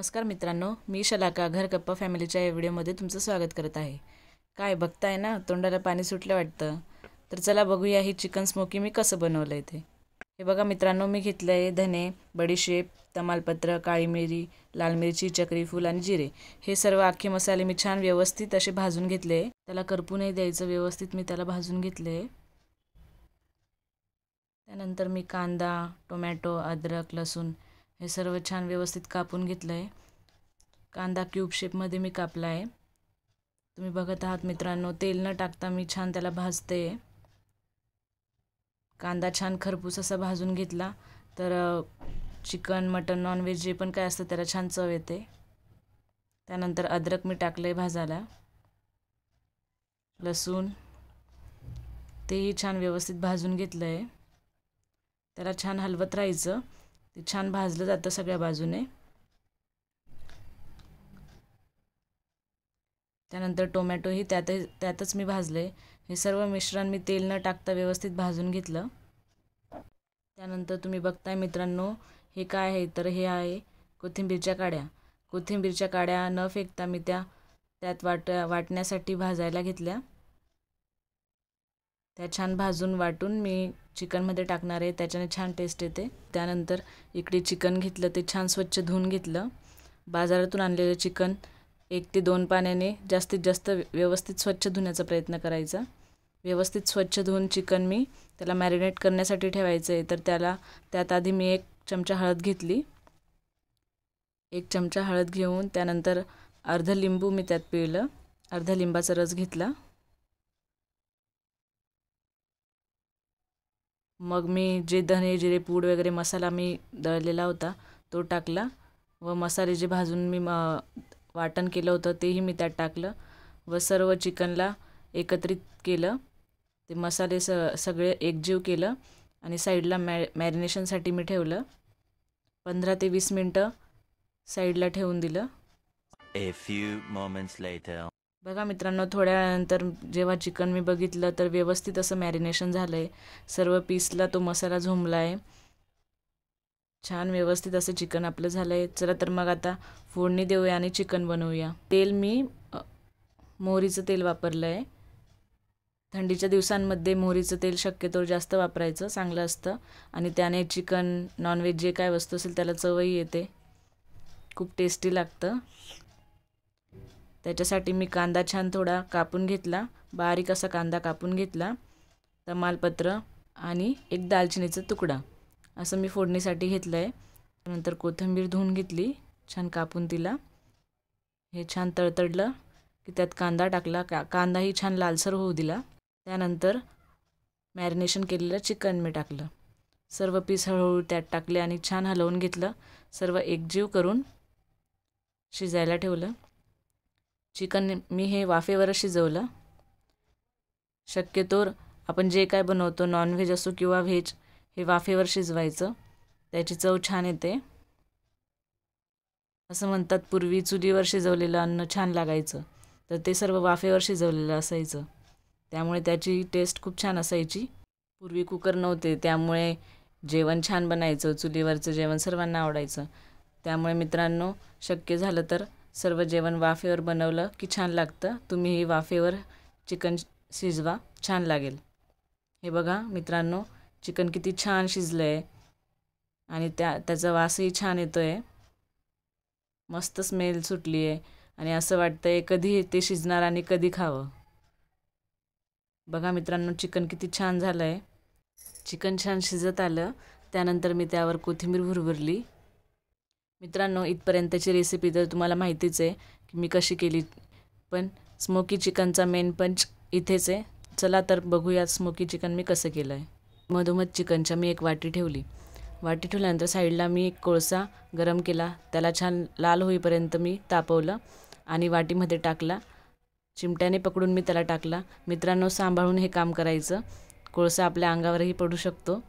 नमस्कार मित्रांनो, मी शलाका घर गप्पा फॅमिलीच्या या व्हिडिओमध्ये तुमचं स्वागत करत आहे। काय बघताय ना, तोंडाला पाणी सुटलं वाटतं। तर चला बघूया ही चिकन स्मोकी मी कसं बनवलं आहे ते। हे बघा मित्रांनो, मी घेतलं आहे धने, बडीशेप, तमालपत्र, काळी मिरी, लाल मिरची, चक्रीफूल आणि जिरे। हे सर्व अख्खे मसाले मी छान व्यवस्थित असे भाजून घेतले। त्याला करपू नाही द्यायचं, व्यवस्थित मी त्याला भाजून घेतले। त्यानंतर मी कांदा, टोमॅटो, अद्रक, लसूण हे सर्व छान व्यवस्थित कापून घेतलं आहे। कांदा क्यूब शेपमध्ये मी कापला आहे। तुम्ही बघत आहात मित्रांनो, तेल न टाकता मी छान त्याला भाजते। कांदा छान खरपूस असा भाजून घेतला तर चिकन, मटन, नॉनव्हेज जे पण काय असतं त्याला छान चव येते। त्यानंतर अद्रक मी टाकले भाजायला, लसूण तेही छान व्यवस्थित भाजून घेतलं आहे। त्याला छान हलवत राहायचं, ते छान भाजलं जातं सगळ्या बाजूने। त्यानंतर टोमॅटोही त्यातच मी भाजले। हे सर्व मिश्रण मी तेल न टाकता व्यवस्थित भाजून घेतलं। त्यानंतर तुम्ही बघताय मित्रांनो, हे काय आहे तर हे आहे कोथिंबीरच्या काड्या। कोथिंबीरच्या काड्या न फेकता मी त्यात वाटण्यासाठी भाजायला घेतल्या। त्या छान भाजून वाटून मी चिकनमध्ये टाकणार आहे, त्याच्याने छान टेस्ट येते। त्यानंतर इकडे चिकन घेतलं, ते छान स्वच्छ धुवून घेतलं। बाजारातून आणलेलं चिकन 1 ते 2 पाण्याने जास्तीत जास्त व्यवस्थित स्वच्छ धुण्याचा प्रयत्न करायचा। व्यवस्थित स्वच्छ धुवून चिकन मी त्याला मॅरिनेट करण्यासाठी ठेवायचं आहे। तर त्यात आधी मी 1 चमचा हळद घेतली। 1 चमचा हळद घेऊन त्यानंतर अर्ध लिंबू मी त्यात पिळलं, अर्धा लिंबाचा रस घेतला। मग मी जे धने, जिरे पूड वगैरे मसाला मी दळलेला होता तो टाकला व मसाले जे भाजून मी वाटण केलं होतं तेही मी त्यात टाकलं व सर्व चिकनला एकत्रित केलं। ते मसाले सगळे एकजीव केलं आणि साईडला मॅरिनेशनसाठी मी ठेवलं। 15 ते 20 मिनिटं साईडला ठेवून दिलं। A few moments later. बघा मित्रांनो, थोड्या वेळानंतर जेव्हा चिकन मी बघितलं तर व्यवस्थित असं मॅरिनेशन झालं आहे। सर्व पीसला तो मसाला झोंबला आहे। छान व्यवस्थित असं चिकन आपलं झालं आहे। चला तर मग आता फोडणी देऊया आणि चिकन बनवूया। तेल मी मोहरीचं तेल वापरलं आहे। थंडीच्या दिवसांमध्ये मोहरीचं तेल शक्यतो जास्त वापरायचं चांगलं असतं आणि त्याने चिकन, नॉनव्हेज जे काय वस्तू असेल त्याला चवही येते, खूप टेस्टी लागतं। त्याच्यासाठी मी कांदा छान थोडा कापून घेतला, बारीक असा कांदा कापून घेतला। तमालपत्र आणि 1 दालचिनीचा तुकडा असं मी फोडणीसाठी घेतलं आहे। नंतर कोथिंबीर धुवून घेतली छान कापून तिला। हे छान तडतडलं की त्यात कांदा टाकला, कांदाही छान लालसर होऊ दिला। त्यानंतर मॅरिनेशन केलेलं चिकन मी टाकलं, सर्व पीस हळूहळू त्यात टाकले आणि छान हलवून घेतलं। सर्व एकजीव करून शिजायला ठेवलं। चिकन मी हे वाफेवर शिजवलं। शक्यतोवर आपण जे काय बनवतो नॉनव्हेज असो किंवा व्हेज, हे वाफेवर शिजवायचं, त्याची चव छान येते। असं म्हणतात पूर्वी चुलीवर शिजवलेलं अन्न छान लागायचं, तर ते सर्व वाफेवर शिजवलेलं असायचं, त्यामुळे त्याची टेस्ट खूप छान असायची। पूर्वी कुकर नव्हते त्यामुळे जेवण छान बनायचं, चुलीवरचं जेवण सर्वांना आवडायचं। त्यामुळे मित्रांनो, शक्य झालं तर सर्व जेवण वाफेवर बनवलं की छान लागतं। तुम्हीही वाफेवर चिकन शिजवा, छान लागेल। हे बघा मित्रांनो, चिकन किती छान शिजलं आहे आणि त्याचा वासही छान येतो आहे, मस्त स्मेल सुटली आहे आणि असं वाटतं आहे कधी ते शिजणार आणि कधी खावं। बघा मित्रांनो, चिकन किती छान झालं आहे। चिकन छान शिजत आलं त्यानंतर मी त्यावर कोथिंबीर भुरभुरली। मित्रांनो, इथपर्यंतची रेसिपी तर तुम्हाला माहितीच आहे की मी कशी केली, पण स्मोकी चिकनचा मेन पंच इथेच आहे। चला तर बघूया स्मोकी चिकन मी कसं केलं आहे। मधोमध चिकनच्या मी 1 वाटी ठेवली। वाटी ठेवल्यानंतर साईडला मी 1 कोळसा गरम केला, त्याला छान लाल होईपर्यंत मी तापवलं आणि वाटीमध्ये टाकला। चिमट्याने पकडून मी त्याला टाकला। मित्रांनो, सांभाळून हे काम करायचं, कोळसा आपल्या अंगावरही पडू शकतो,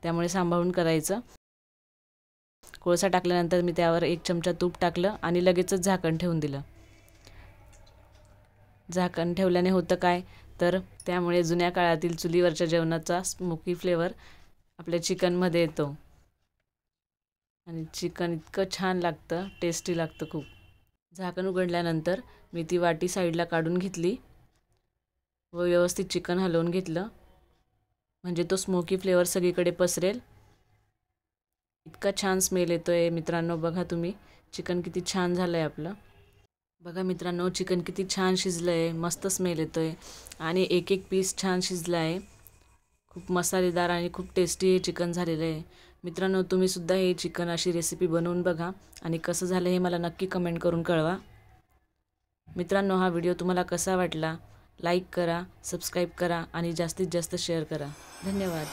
त्यामुळे सांभाळून करायचं। कोळसा टाकल्यानंतर मी त्यावर 1 चमचा तूप टाकलं आणि लगेचच झाकण ठेवून दिलं। झाकण ठेवल्याने होतं काय तर त्यामुळे जुन्या काळातील चुलीवरच्या जेवणाचा स्मोकी फ्लेवर आपल्या चिकनमध्ये येतो आणि चिकन इतकं छान लागतं, टेस्टी लागतं खूप. झाकण उघडल्यानंतर मी ती वाटी साईडला काढून घेतली व व्यवस्थित चिकन हलवून घेतलं, म्हणजे तो स्मोकी फ्लेवर सगळीकडे पसरेल. इतका छान स्मेल येतो आहे मित्रांनो. बघा तुम्ही चिकन किती छान झालं आहे आपलं. बघा मित्रांनो, चिकन किती छान शिजलं आहे, मस्त स्मेल येतो आहे आणि एक एक पीस छान शिजला आहे. खूप मसालेदार आणि खूप टेस्टी हे चिकन झालेलं आहे. मित्रांनो, तुम्हीसुद्धा हे चिकन अशी रेसिपी बनवून बघा आणि कसं झालं हे मला नक्की कमेंट करून कळवा. मित्रांनो, हा व्हिडिओ तुम्हाला कसा वाटला? लाईक करा, सबस्क्राईब करा आणि जास्तीत जास्त शेअर करा. धन्यवाद.